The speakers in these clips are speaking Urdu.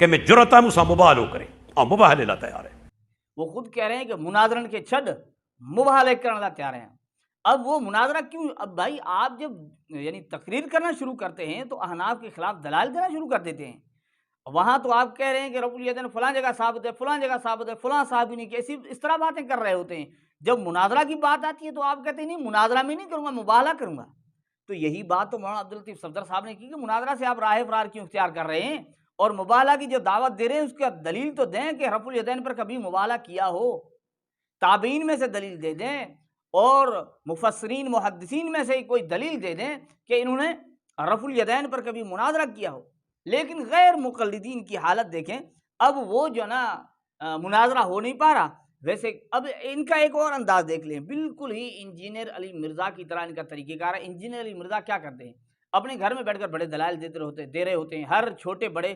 کہ میں جرأت مسا مبالو کرے اور مباہلے لا تیار ہے. وہ خود کہہ رہے ہیں کہ مناظرن کے چھڈ مباہلے کرنے لا تیار ہیں. اب وہ مناظرہ کیوں؟ اب بھائی آپ جب یعنی تقریر کرنا شروع کرتے ہیں تو احناف کے خلاف دلائل دینا شروع کر دیتے ہیں. وہاں تو آپ کہہ رہے ہیں کہ رب الیدین فلاں جگہ ثابت ہے، فلاں جگہ ثابت ہے، فلاں صحابی نہیں کہ اس طرح باتیں کر رہے ہوتے ہیں. جب مناظرہ کی بات آتی ہے تو آپ کہتے ہیں نہیں مناظرہ میں نہیں کروں گا، مباہلہ کروں گا. تو یہی بات تو مولانا عبداللطیف صفدر صاحب نے کی کہ مناظرہ سے آپ راہ فرار کیوں اختیار کر رہے ہیں، اور مباہلہ کی جو دعوت دے رہے ہیں اس کا دلیل تو دیں کہ رفع الیدین پر کبھی مباہلہ کیا ہو. تابعین میں سے دلیل دے دیں اور مفسرین محدثین میں سے کوئی دلیل دے دیں کہ انہوں نے رفع الیدین پر کبھی مناظرہ کیا ہو. لیکن غیر مقلدین کی حالت دیکھیں، اب وہ جو نا مناظرہ ہو نہیں پا رہا. ویسے اب ان کا ایک اور انداز دیکھ لیں، بالکل ہی انجینئر علی مرزا کی طرح ان کا طریقہ کار ہے. انجینئر علی مرزا کیا کرتے ہیں؟ اپنے گھر میں بیٹھ کر بڑے دلائل دے رہے ہوتے ہیں، ہر چھوٹے بڑے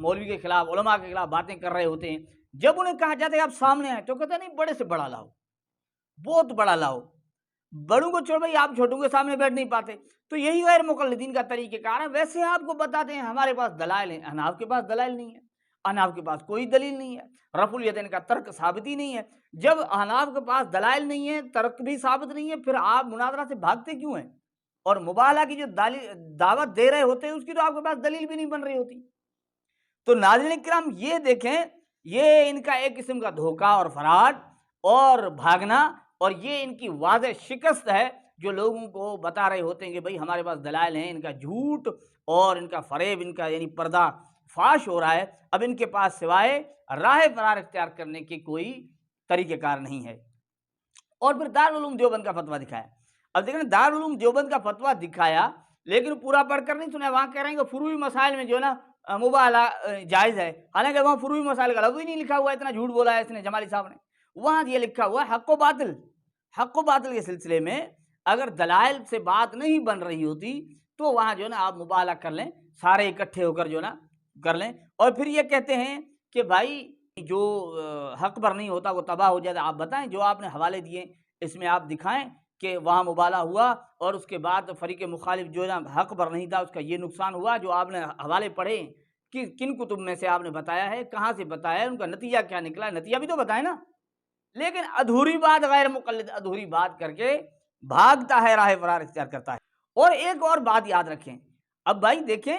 مولوی کے خلاف، علماء کے خلاف باتیں کر رہے ہوتے ہیں. جب انہیں کہا جاتا ہے آپ سامنے آئے تو کہتے ہیں نہیں بڑے سے بڑا لاؤ، بہت بڑا لاؤ. بڑوں کو چھوڑ بھائی، آپ چھوٹوں کے سامنے بیٹھ نہیں پاتے. تو یہی غیر مقلدین کا طریقہ کار ہے. ویسے آپ کو بتاتے ہیں ہمارے پاس دلائل ہیں، احناف کے پاس دلائل نہیں ہے، احناف کے پاس کوئی دلیل نہیں ہے، رفع الیدین کا ترک ثابت ہی نہیں ہے. جب احناف کے پاس دلائل نہیں ہے، ترک بھی ثابت نہیں ہے، پھر آپ مناظرہ سے بھاگتے کیوں ہیں؟ اور مباہلہ کی جو دعوت دے رہے ہوتے ہیں اس کی تو آپ کے پاس دلیل بھی نہیں بن رہی ہوتی. تو ناظرین کرام یہ دیکھیں، یہ ان کا ایک قسم کا دھوکہ اور فراڈ اور بھاگنا، اور یہ ان کی واضح شکست ہے جو لوگوں کو بتا رہے ہوتے ہیں کہ بھئی ہمارے پاس دلائل ہیں. ان کا جھوٹ اور ان کا فریب، ان کا یعنی پردہ فاش ہو رہا ہے. اب ان کے پاس سوائے راہ فرار اختیار کرنے کی کوئی طریقہ کار نہیں ہے. اور پھر دارالعلوم دیوبند کا فتویٰ دکھایا. اب دیکھیں دارالعلوم دیوبند کا فتویٰ دکھایا لیکن پورا پڑھ کر نہیں سنا. وہاں کہہ رہے ہیں کہ فروعی مسائل میں جو ہے نا مباہلہ جائز ہے، حالانکہ وہاں فروعی مسائل کا لفظ ہی نہیں لکھا ہوا ہے. اتنا جھوٹ بولا ہے اس نے جمالی صاحب نے. وہاں یہ لکھا ہوا ہے حق و باطل. حق و باطل کے سلسلے میں اگر دلائل سے بات نہیں بن رہی ہوتی تو وہاں جو ہے نا آپ مباہلہ کر لیں، سارے اکٹھے ہو کر جو ہے نا کر لیں. اور پھر یہ کہتے ہیں کہ بھائی جو حق پر نہیں ہوتا وہ تباہ ہو جاتا. آپ بتائیں جو آپ نے حوالے دیے اس میں آپ دکھائیں کہ وہاں مباہلہ ہوا اور اس کے بعد فریق مخالف جو ہے نا حق پر نہیں تھا، اس کا یہ نقصان ہوا. جو آپ نے حوالے پڑھے کہ کن کتب میں سے آپ نے بتایا ہے، کہاں سے بتایا ہے، ان کا نتیجہ کیا نکلا ہے، نتیجہ بھی تو بتائیں نا. لیکن ادھوری بات، غیر مقلد ادھوری بات کر کے بھاگتا ہے، راہ فرار اختیار کرتا ہے. اور ایک اور بات یاد رکھیں، اب بھائی دیکھیں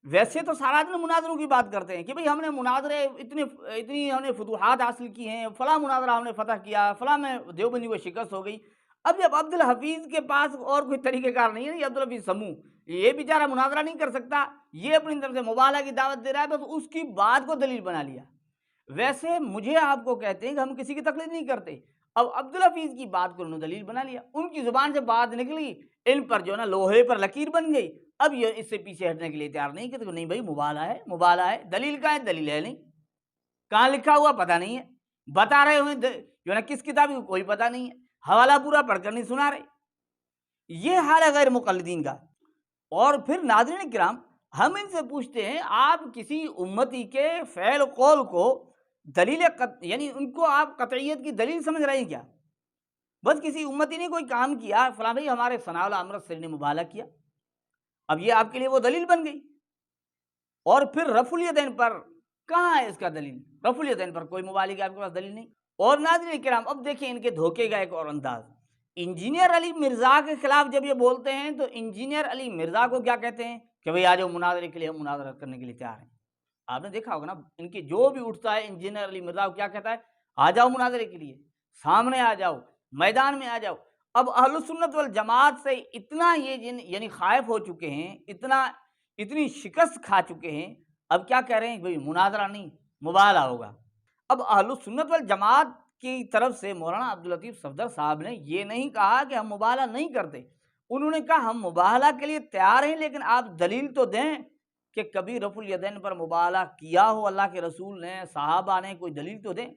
ویسے تو سارا دن مناظروں کی بات کرتے ہیں کہ بھئی ہم نے مناظرے اتنی ہم نے فتوحات حاصل کی ہیں، فلاں مناظرہ ہم نے فتح کیا، فلاں میں دیوبندی کو شکست ہو گئی. اب جب عبدالحفیظ کے پاس اور کوئی طریقہ کار نہیں ہے، یہ عبدالحفیظ سمو یہ بیچارہ مناظرہ نہیں کر سکتا، یہ اپنی طرف سے مباہلہ کی دعوت دے رہا ہے، بس اس کی بات کو دلیل بنا لیا. ویسے مجھے آپ کو کہتے ہیں کہ ہم کسی کی تقلید نہیں کرتے. اب عبدالحفیظ کی بات کو انہوں نے دلیل بنا لیا، ان کی زبان سے بات نکلی، ان پر جو نا لوہے پر لکیر بن گئی. اب یہ اس سے پیچھے ہٹنے کے لیے تیار نہیں کہ نہیں بھائی مباہلہ ہے، مباہلہ ہے. دلیل کا ہے، دلیل ہے نہیں، کہاں لکھا ہوا پتہ نہیں ہے، بتا رہے ہوئے جو نا کس کتاب کو کوئی پتہ نہیں ہے، حوالہ پورا پڑھ کر نہیں سنا رہے. یہ حال ہے غیر مقلدین کا. اور پھر ناظرین کرام ہم ان سے پوچھتے ہیں آپ کسی امتی کے فعل و قول کو دلیل یعنی ان کو آپ قطعیت کی دلیل سمجھ رہے ہیں کیا؟ بس کسی امتی نے کوئی کام کیا، فلاں بھائی ہمارے ثناء اللہ امرت سری نے مباہلہ کیا، اب یہ آپ کے لیے وہ دلیل بن گئی. اور پھر رفع الیدین پر کہاں ہے اس کا دلیل؟ رفع الیدین پر کوئی مباہلہ کی آپ کے پاس دلیل نہیں. اور ناظرین کرام اب دیکھیں ان کے دھوکے کا ایک اور انداز. انجینئر علی مرزا کے خلاف جب یہ بولتے ہیں تو انجینئر علی مرزا کو کیا کہتے ہیں کہ بھئی آ جاؤ مناظرے کے لیے، ہم مناظرہ کرنے کے لیے تیار ہیں. آپ نے دیکھا ہوگا نا ان کی جو بھی اٹھتا ہے انجینئر علی مرزا کو کیا کہتا ہے؟ آ جاؤ مناظرے کے لیے، سامنے آ جاؤ، میدان میں آ جاؤ. اب اہل سنت والجماعت سے اتنا یہ یعنی خائف ہو چکے ہیں، اتنی شکست کھا چکے ہیں، اب کیا کہہ رہے ہیں بھئی مناظرہ نہیں مباہلہ ہوگا. اب اہل سنت والجماعت کی طرف سے مولانا عبداللطیف صفدر صاحب نے یہ نہیں کہا کہ ہم مباہلہ نہیں کرتے، انہوں نے کہا ہم مباہلہ کے لیے تیار ہیں لیکن آپ دلیل تو دیں کہ کبھی رفع الیدین پر مباہلہ کیا ہو اللہ کے رسول نے، صحابہ نے، کوئی دلیل تو دیں.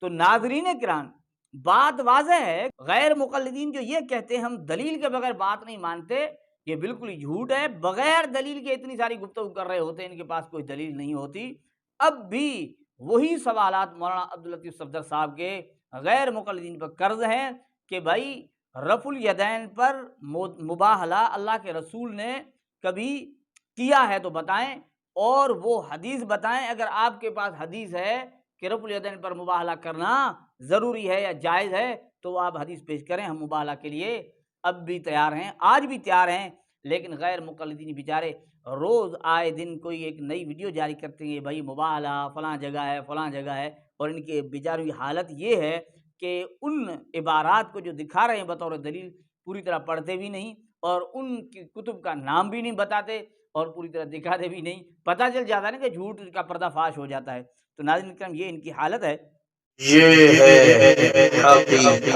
تو ناظرین کرام بات واضح ہے، غیر مقلدین جو یہ کہتے ہیں ہم دلیل کے بغیر بات نہیں مانتے، یہ بالکل ہی جھوٹ ہے. بغیر دلیل کے اتنی ساری گفتگو کر رہے ہوتے ہیں، ان کے پاس کوئی دلیل نہیں ہوتی. اب بھی وہی سوالات مولانا عبداللطیف صفدر صاحب کے غیر مقلدین پر قرض ہیں کہ بھائی رفع الیدین پر مباہلہ اللہ کے رسول نے کبھی کیا ہے تو بتائیں، اور وہ حدیث بتائیں، اگر آپ کے پاس حدیث ہے کہ رفع الیدین پر مباہلہ کرنا ضروری ہے یا جائز ہے تو آپ حدیث پیش کریں، ہم مباہلہ کے لیے اب بھی تیار ہیں، آج بھی تیار ہیں۔ لیکن غیر مقلدین بیچارے روز آئے دن کوئی ایک نئی ویڈیو جاری کرتے ہیں، بھائی مباہلہ فلاں جگہ ہے فلاں جگہ ہے، اور ان کی بیچاروں کی حالت یہ ہے کہ ان عبارات کو جو دکھا رہے ہیں بطور دلیل پوری طرح پڑھتے بھی نہیں، اور ان کی کتب کا نام بھی نہیں بتاتے، اور پوری طرح دکھاتے بھی نہیں، پتہ چل جاتا ہے نا کہ جھوٹ کا پردہ فاش ہو جاتا ہے۔ تو ناظرین کرام یہ ان کی حالت ہے۔ یہ ہے حقیقت۔